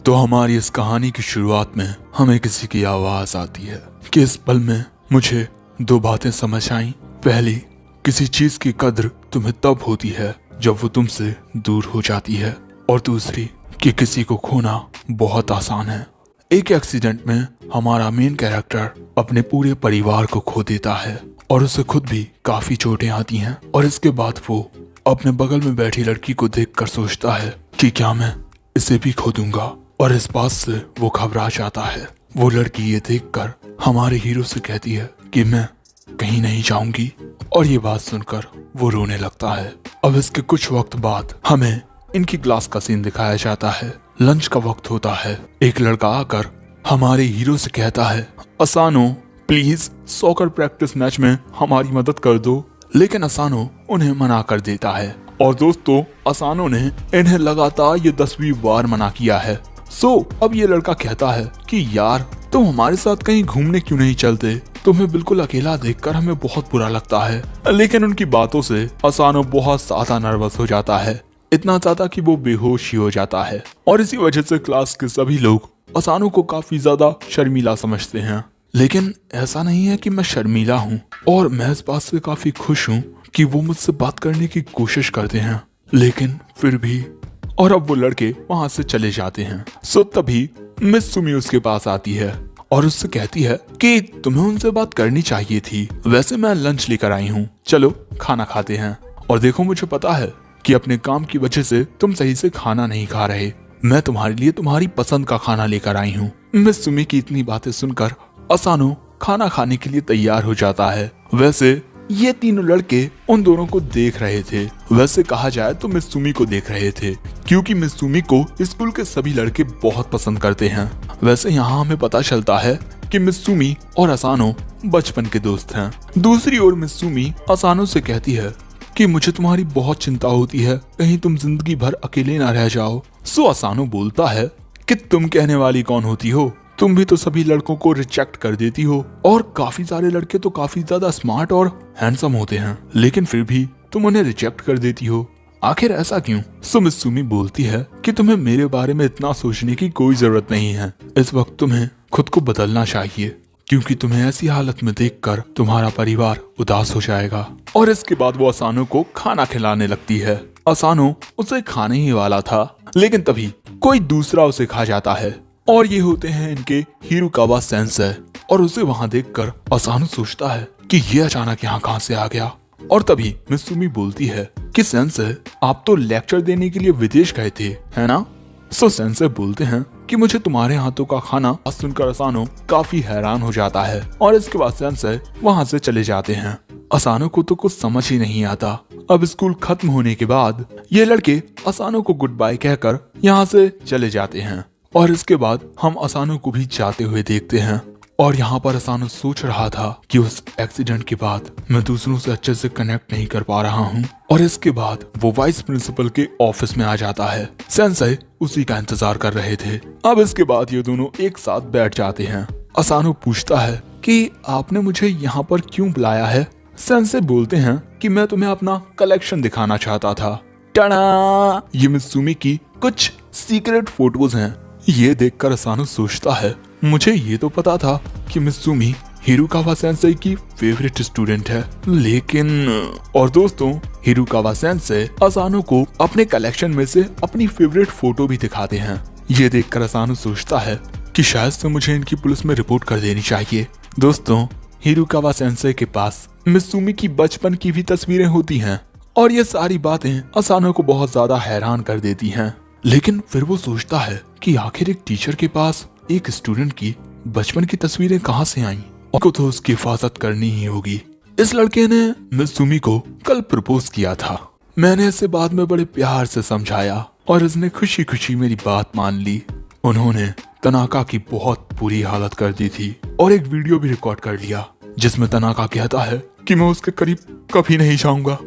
तो हमारी इस कहानी की शुरुआत में हमें किसी की आवाज आती है कि इस पल में मुझे दो बातें समझ आईं। पहली, किसी चीज की कद्र तुम्हें तब होती है जब वो तुमसे दूर हो जाती है, और दूसरी कि किसी को खोना बहुत आसान है। एक एक्सीडेंट में हमारा मेन कैरेक्टर अपने पूरे परिवार को खो देता है और उसे खुद भी काफी चोटें आती हैं, और इसके बाद वो अपने बगल में बैठी लड़की को देखकर सोचता है कि क्या मैं इसे भी खो दूंगा, और इस बात से वो घबरा जाता है। वो लड़की ये देखकर हमारे हीरो से कहती है कि मैं कहीं नहीं जाऊंगी, और ये बात सुनकर वो रोने लगता है। अब इसके कुछ वक्त बाद हमें इनकी क्लास का सीन दिखाया जाता है। लंच का वक्त होता है। एक लड़का आकर हमारे हीरो से कहता है, असानो प्लीज सॉकर प्रैक्टिस मैच में हमारी मदद कर दो। लेकिन असानो उन्हें मना कर देता है, और दोस्तों असानो ने इन्हें लगातार ये 10वीं बार मना किया है। अब ये लड़का कहता है कि यार तुम हमारे साथ कहीं घूमने क्यों नहीं चलते, तुम्हें बिल्कुल अकेला देखकर हमें बहुत बुरा लगता है। लेकिन उनकी बातों से असानो बहुत ज्यादा नर्वस हो जाता है, इतना ज्यादा कि वो बेहोश ही हो जाता है, और इसी वजह से क्लास के सभी लोग असानो को काफी ज्यादा शर्मीला समझते हैं। लेकिन ऐसा नहीं है कि मैं शर्मीला हूँ, और मैं इस बात से काफी खुश हूँ कि वो मुझसे बात करने की कोशिश करते हैं। लेकिन फिर भी, और अब वो लड़के वहां से चले जाते हैं। तभी मिस सुमी उसके पास आती है और उससे कहती है कि तुम्हें उनसे बात करनी चाहिए थी। वैसे मैं लंच लेकर आई हूँ, चलो खाना खाते हैं। और देखो मुझे पता है कि अपने काम की वजह से तुम सही से खाना नहीं खा रहे, मैं तुम्हारे लिए तुम्हारी पसंद का खाना लेकर आई हूँ। मिस सुमी की इतनी बातें सुनकर असानो खाना खाने के लिए तैयार हो जाता है। वैसे ये तीनों लड़के उन दोनों को देख रहे थे। वैसे कहा जाए तो मिस सुमी को देख रहे थे, क्योंकि मिस सुमी को स्कूल के सभी लड़के बहुत पसंद करते हैं। वैसे यहाँ हमें पता चलता है कि मिस सुमी और असानो बचपन के दोस्त हैं। दूसरी ओर मिस सुमी असानो से कहती है कि मुझे तुम्हारी बहुत चिंता होती है, कहीं तुम जिंदगी भर अकेले ना रह जाओ। असानो बोलता है कि तुम कहने वाली कौन होती हो, तुम भी तो सभी लड़कों को रिजेक्ट कर देती हो, और काफी सारे लड़के तो काफी ज्यादा स्मार्ट और हैंडसम होते हैं, लेकिन फिर भी तुम उन्हें रिजेक्ट कर देती हो, आखिर ऐसा क्यों? मिस सुमी बोलती है कि तुम्हें मेरे बारे में इतना सोचने की कोई जरूरत नहीं है। इस वक्त तुम्हें खुद को बदलना चाहिए, क्योंकि तुम्हें ऐसी हालत में देखकर तुम्हारा परिवार उदास हो जाएगा। और इसके बाद वो असानो को खाना खिलाने लगती है। असानो उसे खाने ही वाला था, लेकिन तभी कोई दूसरा उसे खा जाता है, और ये होते हैं इनके हिरुकावा सेंसेई। और उसे वहां देखकर असानो सोचता है कि ये अचानक यहाँ कहाँ से आ गया। और तभी मिस सुमी बोलती है कि सेंसेई आप तो लेक्चर देने के लिए विदेश गए थे, है ना? सेंसेई बोलते हैं कि मुझे तुम्हारे हाथों का खाना सुनकर असानो काफी हैरान हो जाता है, और इसके बाद सेंसेई वहां से चले जाते हैं। असानो को तो कुछ समझ ही नहीं आता। अब स्कूल खत्म होने के बाद ये लड़के असानो को गुड बाय कहकर यहाँ से चले जाते हैं, और इसके बाद हम असानो को भी जाते हुए देखते हैं। और यहाँ पर असानो सोच रहा था कि उस एक्सीडेंट के बाद मैं दूसरों से अच्छे से कनेक्ट नहीं कर पा रहा हूँ, और इसके बाद वो वाइस प्रिंसिपल के ऑफिस में आ जाता है। सेंसेई उसी का इंतजार कर रहे थे। अब इसके बाद ये दोनों एक साथ बैठ जाते हैं। असानो पूछता है कि आपने मुझे यहाँ पर क्यों बुलाया है? सेंसेई बोलते हैं कि मैं तुम्हें अपना कलेक्शन दिखाना चाहता था। टाडा! ये मिस सुमी की कुछ सीक्रेट फोटोज हैं। ये देखकर असानो सोचता है, मुझे ये तो पता था कि मिस सुमी हिरुकावा सेंसेई की फेवरेट स्टूडेंट है, लेकिन और दोस्तों हिरुकावा सेंसेई असानो को अपने कलेक्शन में से अपनी फेवरेट फोटो भी दिखाते हैं। ये देखकर असानो सोचता है कि शायद से मुझे इनकी पुलिस में रिपोर्ट कर देनी चाहिए। दोस्तों हिरुकावा सेंसेई के पास मिस सुमी की बचपन की भी तस्वीरें होती हैं, और ये सारी बातें असानो को बहुत ज्यादा हैरान कर देती हैं। लेकिन फिर वो सोचता है कि आखिर एक टीचर के पास एक स्टूडेंट की बचपन की तस्वीरें कहाँ से आईं? और तो उसकी हिफाजत करनी ही होगी। इस लड़के ने मिस सुमी को कल प्रपोज किया था। मैंने इसे बाद में बड़े प्यार से समझाया, और इसने खुशी खुशी मेरी बात मान ली। उन्होंने तनाका की बहुत बुरी हालत कर दी थी, और एक वीडियो भी रिकॉर्ड कर लिया जिसमें तनाका कहता है कि मैं उसके करीब कभी नहीं जाऊंगा।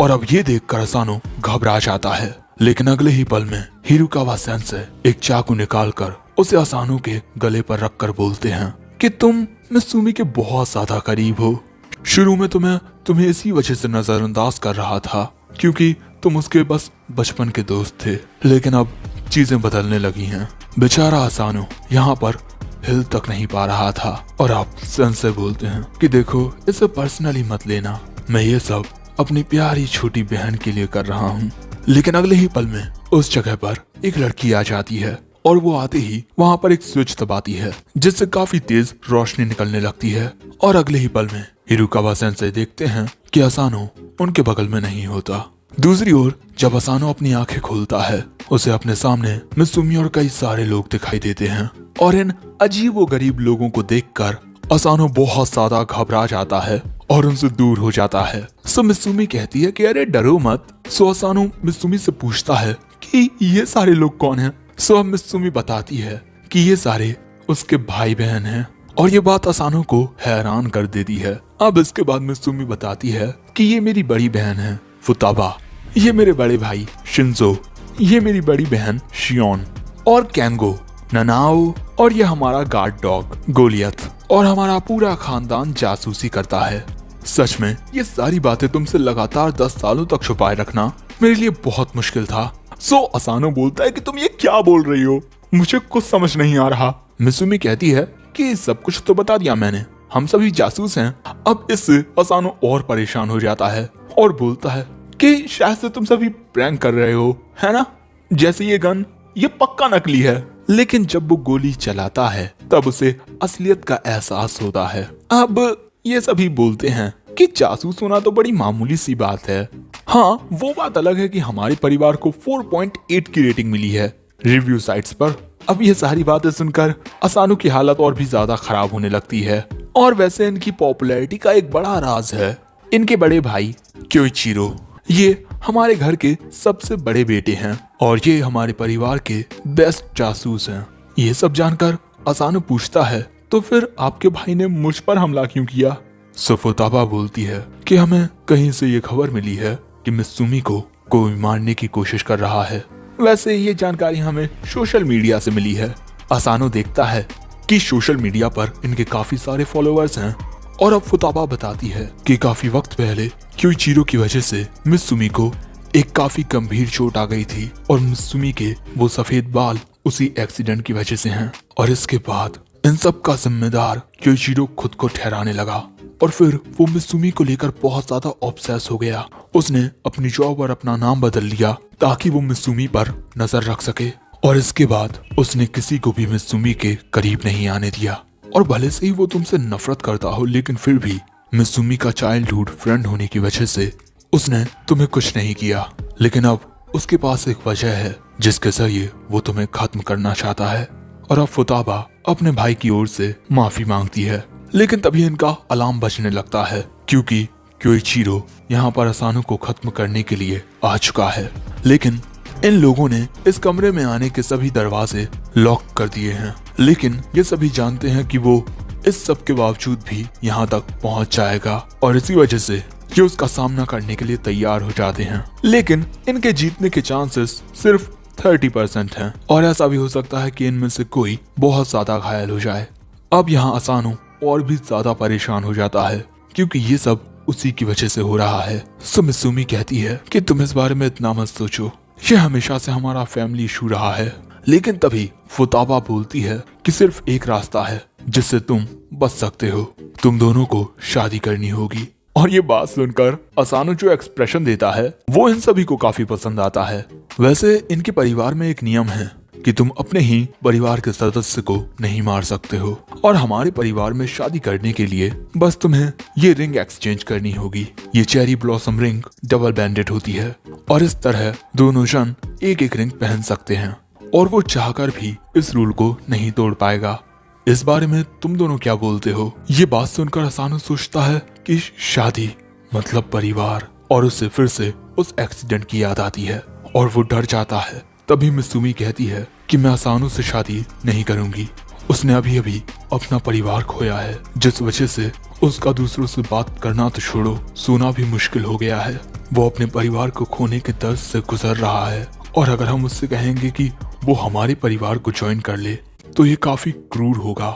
और अब ये देखकर असानो घबरा जाता है, लेकिन अगले ही पल में हिरुकावा सेंसेई एक चाकू निकालकर उसे असानो के गले पर रखकर बोलते हैं कि तुम मिस सुमी के बहुत ज्यादा करीब हो। शुरू में तुम्हें इसी वजह से नजरअंदाज कर रहा था, क्योंकि तुम उसके बस बचपन के दोस्त थे, लेकिन अब चीजें बदलने लगी हैं। बेचारा असानो यहाँ पर हिल तक नहीं पा रहा था। और आप सन से बोलते हैं कि देखो, इसे पर्सनली मत लेना, मैं ये सब अपनी प्यारी छोटी बहन के लिए कर रहा हूँ। लेकिन अगले ही पल में उस जगह पर एक लड़की आ जाती है और वो आते ही वहाँ पर एक स्विच दबाती है जिससे काफी तेज रोशनी निकलने लगती है। और अगले ही पल में हिरुकावा सेंसेई देखते हैं कि असानो उनके बगल में नहीं होता। दूसरी ओर जब असानो अपनी आंखें खोलता है, उसे अपने सामने मित्सुमी और कई सारे लोग दिखाई देते हैं। और इन अजीब व गरीब लोगों को देखकर असानो बहुत ज्यादा घबरा जाता है और उनसे दूर हो जाता है। सो मित्सुमी कहती है कि अरे डरो मत। सो असानो मित्सुमी से पूछता है कि ये सारे लोग कौन हैं। सो अब मित्सुमी बताती है कि ये सारे उसके भाई बहन हैं। और ये बात असानो को हैरान कर देती है। अब इसके बाद मित्सुमी बताती है कि ये मेरी बड़ी बहन है फुताबा, ये मेरे बड़े भाई शिंजो, ये मेरी बड़ी बहन शियोन, और कैंगो, ननाओ, और ये हमारा गार्ड डॉग गोलियत, और हमारा पूरा खानदान जासूसी करता है। सच में ये सारी बातें तुमसे लगातार 10 सालों तक छुपाए रखना मेरे लिए बहुत मुश्किल था। सो असानो बोलता है कि तुम ये क्या बोल रही हो, मुझे कुछ समझ नहीं आ रहा। मित्सुमी कहती है कि सब कुछ तो बता दिया मैंने, हम सभी जासूस हैं। अब इससे असानो और परेशान हो जाता है और बोलता है कि शायद से तुम सभी प्रैंक कर रहे हो, है ना? जैसे ये गन, ये पक्का नकली है। लेकिन जब वो गोली चलाता है तब उसे असलियत का एहसास होता है। अब ये सभी बोलते हैं कि जासूस होना तो बड़ी मामूली सी बात है। हाँ, वो बात अलग है कि हमारे परिवार को 4.8 की रेटिंग मिली है रिव्यू साइट्स पर। अब ये सारी बातें सुनकर असानो की हालत और भी ज्यादा खराब होने लगती है। और वैसे इनकी पॉपुलैरिटी का एक बड़ा राज है इनके बड़े भाई क्योइचिरो। ये हमारे घर के सबसे बड़े बेटे हैं और ये हमारे परिवार के बेस्ट जासूस हैं। ये सब जानकर असानो पूछता है, तो फिर आपके भाई ने मुझ पर हमला क्यों किया? फुताबा बोलती है कि हमें कहीं से ये खबर मिली है कि मित्सुमी को कोई मारने की कोशिश कर रहा है। वैसे ये जानकारी हमें सोशल मीडिया से मिली है। असानो देखता है कि सोशल मीडिया पर इनके काफी सारे फॉलोअर्स हैं। और अब फुताबा बताती है कि काफी वक्त पहले क्योइचिरो की वजह से मित्सुमी को एक काफी गंभीर चोट आ गई थी और मित्सुमी के वो सफेद बाल उसी एक्सीडेंट की वजह से हैं। और इसके बाद इन सब का जिम्मेदार क्योइचिरो खुद को ठहराने लगा और फिर वो मित्सुमी को लेकर बहुत ज्यादा ऑब्सेस हो गया। उसने अपनी जॉब और अपना नाम बदल लिया ताकि वो मित्सुमी पर नजर रख सके। और इसके बाद उसने किसी को भी मित्सुमी के करीब नहीं आने दिया। और भले से ही वो तुमसे नफरत करता हो, लेकिन फिर भी मित्सुमी का चाइल्डहुड फ्रेंड होने की वजह से उसने तुम्हें कुछ नहीं किया। लेकिन अब उसके पास एक वजह है जिसके जरिए वो तुम्हें खत्म करना चाहता है। और अब फुताबा अपने भाई की ओर से माफी मांगती है। लेकिन तभी इनका अलार्म बजने लगता है क्योंकि क्योइचिरो यहाँ पर असानो को खत्म करने के लिए आ चुका है। लेकिन इन लोगों ने इस कमरे में आने के सभी दरवाजे लॉक कर दिए हैं। लेकिन ये सभी जानते हैं कि वो इस सब के बावजूद भी यहाँ तक पहुँच जाएगा और इसी वजह से ये उसका सामना करने के लिए तैयार हो जाते हैं। लेकिन इनके जीतने के चांसेस सिर्फ 30% हैं और ऐसा भी हो सकता है कि इनमें से कोई बहुत ज्यादा घायल हो जाए। अब यहाँ असानो और भी ज्यादा परेशान हो जाता है क्योंकि ये सब उसी की वजह से हो रहा है। सो मित्सुमी कहती है कि तुम इस बारे में इतना मत सोचो, ये हमेशा से हमारा फैमिली इशू रहा है। लेकिन तभी फुताबा बोलती है कि सिर्फ एक रास्ता है जिससे तुम बच सकते हो, तुम दोनों को शादी करनी होगी। और ये बात सुनकर असानो जो एक्सप्रेशन देता है वो इन सभी को काफी पसंद आता है। वैसे इनके परिवार में एक नियम है कि तुम अपने ही परिवार के सदस्य को नहीं मार सकते हो और हमारे परिवार में शादी करने के लिए बस तुम्हें ये रिंग एक्सचेंज करनी होगी। ये चेरी ब्लॉसम रिंग डबल बैंडेड होती है और इस तरह दोनों जन एक एक रिंग पहन सकते हैं और वो चाहकर भी इस रूल को नहीं तोड़ पाएगा। इस बारे में तुम दोनों क्या बोलते हो? ये बात सुनकर असानो सोचता है कि शादी मतलब परिवार और उससे फिर से उस एक्सीडेंट की याद आती है और वो डर जाता है। तभी मित्सुमी कहती है कि मैं असानो से शादी नहीं करूंगी, उसने अभी अभी अपना परिवार खोया है जिस वजह से उसका दूसरों से बात करना तो छोड़ो, सोना भी मुश्किल हो गया है। वो अपने परिवार को खोने के दर्द से गुजर रहा है और अगर हम उससे कहेंगे कि वो हमारे परिवार को ज्वाइन कर ले तो ये काफी क्रूर होगा।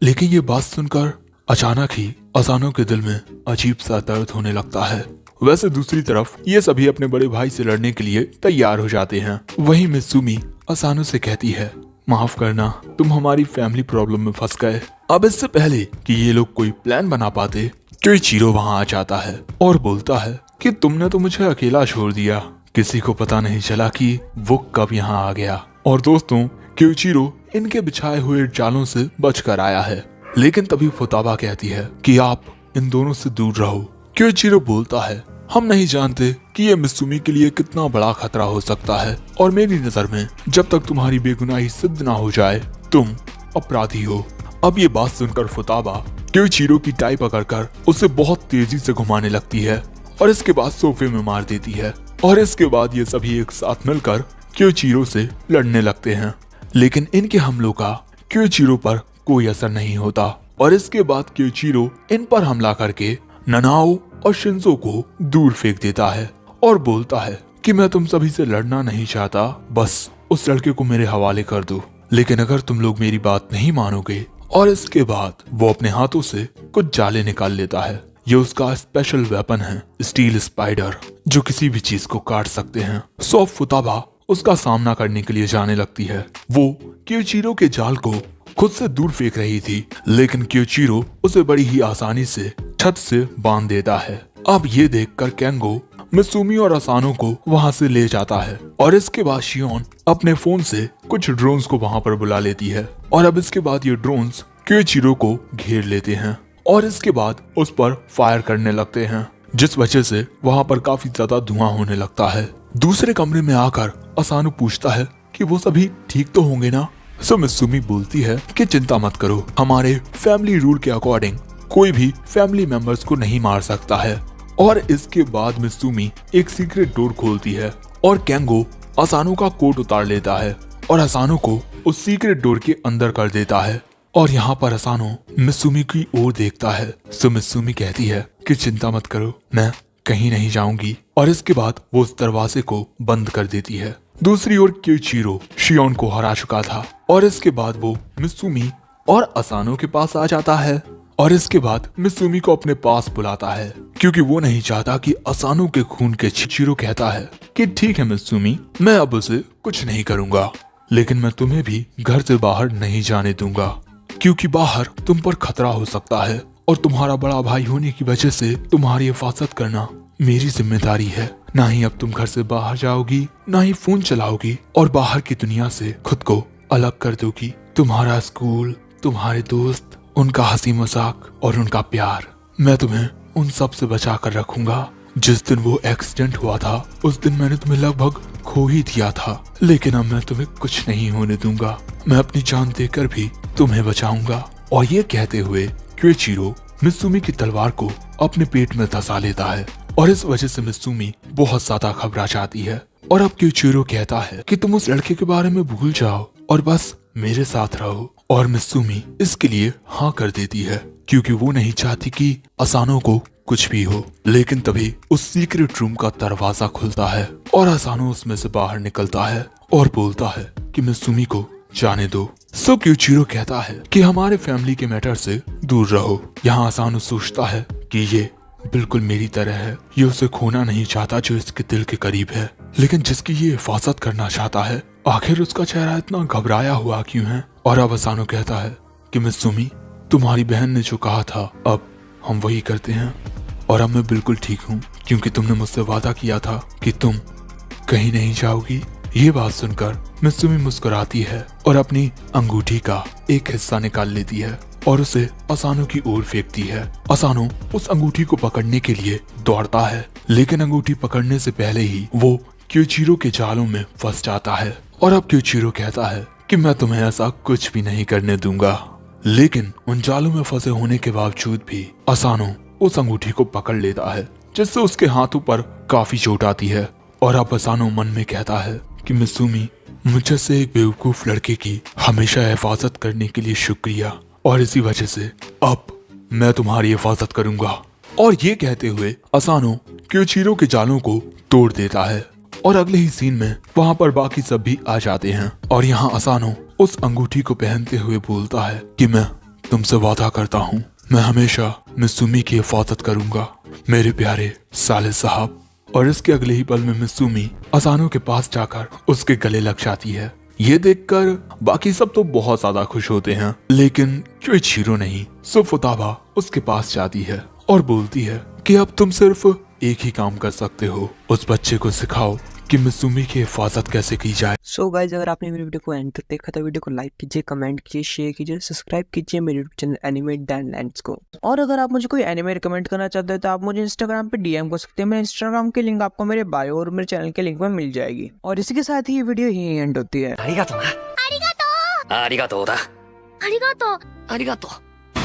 लेकिन ये बात सुनकर अचानक ही असानो के दिल में अजीब सा दर्द होने लगता है। वैसे दूसरी तरफ ये सभी अपने बड़े भाई से लड़ने के लिए तैयार हो जाते हैं। वहीं मित्सुमी असानो से कहती है, माफ करना, तुम हमारी फैमिली प्रॉब्लम में फंस गए। अब इससे पहले कि ये लोग कोई प्लान बना पाते, क्योइचिरो वहां आ जाता है और बोलता है कि तुमने तो मुझे अकेला छोड़ दिया, किसी को पता नहीं चला कि वो कब यहाँ आ गया। और दोस्तों, क्योइचिरो इनके बिछाए हुए जालों से बचकर आया है। लेकिन तभी फुताबा कहती है कि आप इन दोनों से दूर रहो। क्योइचिरो बोलता है, हम नहीं जानते कि ये मित्सुमी के लिए कितना बड़ा खतरा हो सकता है, और मेरी नजर में जब तक तुम्हारी बेगुनाही सिद्ध ना हो जाए तुम अपराधी हो। अब ये बात सुनकर फुताबा क्योइचिरो की टाई पकड़कर उसे बहुत तेजी से घुमाने लगती है और इसके बाद सोफे में मार देती है। और इसके बाद ये सभी एक साथ मिलकर क्योइचिरो से लड़ने लगते हैं। लेकिन इनके हमलों का क्योइचिरो पर कोई असर नहीं होता और इसके बाद क्योइचिरो इन पर हमला करके ननाओ और शिंजो को दूर फेंक देता है और बोलता है कि मैं तुम सभी से लड़ना नहीं चाहता, बस उस लड़के को मेरे हवाले कर दो। लेकिन अगर तुम लोग मेरी बात नहीं मानोगे। और इसके बाद वो अपने हाथों से कुछ जाले निकाल लेता है। ये उसका स्पेशल वेपन है, स्टील स्पाइडर, जो किसी भी चीज को काट सकते हैं। सो फुताबा उसका सामना करने के लिए जाने लगती है। वो क्योइचिरो के जाल को खुद से दूर फेंक रही थी, लेकिन क्योइचिरो उसे बड़ी ही आसानी से छत से बांध देता है। अब ये देखकर केंगो मित्सुमी और असानो को वहां से ले जाता है और इसके बाद शियोन अपने फोन से कुछ ड्रोन्स को वहां पर बुला लेती है। और अब इसके बाद ये ड्रोन्स क्योइचिरो को घेर लेते हैं और इसके बाद उस पर फायर करने लगते हैं, जिस वजह से वहां पर काफी ज्यादा धुआं होने लगता है। दूसरे कमरे में आकर असानो पूछता है कि वो सभी ठीक तो होंगे ना। सो मित्सुमी बोलती है कि चिंता मत करो, हमारे फैमिली रूल के अकॉर्डिंग कोई भी फैमिली मेंबर्स को नहीं मार सकता है। और इसके बाद मित्सुमी एक सीक्रेट डोर खोलती है और केंगो असानो का कोट उतार लेता है और असानो को उस सीक्रेट डोर के अंदर कर देता है। और यहाँ पर असानो मित्सुमी की ओर देखता है। सो मित्सुमी कहती है कि चिंता मत करो, मैं कहीं नहीं जाऊंगी। और इसके बाद वो उस दरवाजे को बंद कर देती है। दूसरी ओर क्योइचिरो शियोन को हरा चुका था और इसके बाद वो मित्सुमी और असानो के पास आ जाता है। और इसके बाद मित्सुमी को अपने पास बुलाता है क्योंकि वो नहीं चाहता कि असानो के खून के क्योइचिरो कहता है कि ठीक है मित्सुमी, मैं अब उसे कुछ नहीं करूंगा, लेकिन मैं तुम्हें भी घर से बाहर नहीं जाने दूंगा, क्योंकि बाहर तुम पर खतरा हो सकता है और तुम्हारा बड़ा भाई होने की वजह से तुम्हारी हिफाजत करना मेरी जिम्मेदारी है। ना ही अब तुम घर से बाहर जाओगी, ना ही फोन चलाओगी और बाहर की दुनिया से खुद को अलग कर दोगी। तुम्हारा स्कूल, तुम्हारे दोस्त, उनका हंसी मजाक और उनका प्यार, मैं तुम्हें उन सब से बचा कर रखूंगा। जिस दिन वो एक्सीडेंट हुआ था उस दिन मैंने तुम्हें लगभग खो ही दिया था, लेकिन अब मैं तुम्हें कुछ नहीं होने दूंगा। मैं अपनी जान देकर भी तुम्हें बचाऊंगा। और ये कहते हुए क्योइचिरो मित्सुमी की तलवार को अपने पेट में धंसा लेता है और इस वजह से मित्सुमी बहुत ज्यादा घबरा जाती है। और अब क्योइचिरो कहता है कि तुम उस लड़के के बारे में भूल जाओ और बस मेरे साथ रहो। और मित्सुमी इसके लिए हाँ कर देती है क्योंकि वो नहीं चाहती कि असानो को कुछ भी हो। लेकिन तभी उस सीक्रेट रूम का दरवाजा खुलता है और असानो उसमें से बाहर निकलता है और बोलता है कि मित्सुमी को जाने दो। सो क्योइचिरो कहता है कि हमारे फैमिली के मैटर से दूर रहो। यहाँ असानो सोचता है कि ये बिल्कुल मेरी तरह है, ये उसे खोना नहीं चाहता जो इसके दिल के करीब है, लेकिन जिसकी ये हिफाजत करना चाहता है। आखिर उसका चेहरा इतना घबराया हुआ क्यों है। और अब असानो कहता है कि मित्सुमी, तुम्हारी बहन ने जो कहा था अब हम वही करते हैं और अब मैं बिल्कुल ठीक हूँ, क्योंकि तुमने मुझसे वादा किया था कि तुम कहीं नहीं जाओगी। ये बात सुनकर मित्सुमी मुस्कुराती है और अपनी अंगूठी का एक हिस्सा निकाल लेती है और उसे असानो की ओर फेंकती है। असानो उस अंगूठी को पकड़ने के लिए दौड़ता है, लेकिन अंगूठी पकड़ने से पहले ही वो क्योइचिरो के जालों में फंस जाता है। और अब क्योइचिरो कहता है कि मैं तुम्हें ऐसा कुछ भी नहीं करने दूंगा। लेकिन उन जालों में फंसे होने के बावजूद भी असानो उस अंगूठी को पकड़ लेता है, जिससे उसके हाथों पर काफी चोट आती है। और अब असानो मन में कहता है कि मित्सुमी, मुझे से एक बेवकूफ लड़के की हमेशा हिफाजत करने के लिए शुक्रिया, और इसी वजह से अब मैं तुम्हारी हिफाजत करूंगा। और ये कहते हुए असानो क्योइचिरो के जालों को तोड़ देता है और अगले ही सीन में वहाँ पर बाकी सब भी आ जाते हैं। और यहाँ असानो उस अंगूठी को पहनते हुए बोलता है कि मैं तुमसे वादा करता हूँ, मैं हमेशा मित्सुमी की हिफाजत करूंगा, मेरे प्यारे साले साहब। और इसके अगले ही पल में मित्सुमी असानो के पास जाकर उसके गले लग जाती है। ये देखकर बाकी सब तो बहुत ज्यादा खुश होते हैं, लेकिन क्योइचिरो नहीं। सो फुताबा उसके पास जाती है और बोलती है कि अब तुम सिर्फ एक ही काम कर सकते हो, उस बच्चे को सिखाओ कि मिसुमी की हिफाजत कैसे की जाए। सो गाइज, अगर आपने मेरी वीडियो को एंड तक देखा तो वीडियो को लाइक कीजिए, कमेंट कीजिए, शेयर कीजिए, सब्सक्राइब कीजिए मेरे यूट्यूब चैनल एनिमे डैनलैंड्स को। और अगर आप मुझे कोई एनिमे रिकमेंड करना चाहते हैं तो आप मुझे इंस्टाग्राम पे डीएम कर सकते हैं। मेरे इंस्टाग्राम की लिंक आपको मेरे बायो और मेरे चैनल के लिंक में मिल जाएगी। और इसी के साथ ही ये वीडियो यही एंड होती है। ありがとうだ。ありがとう。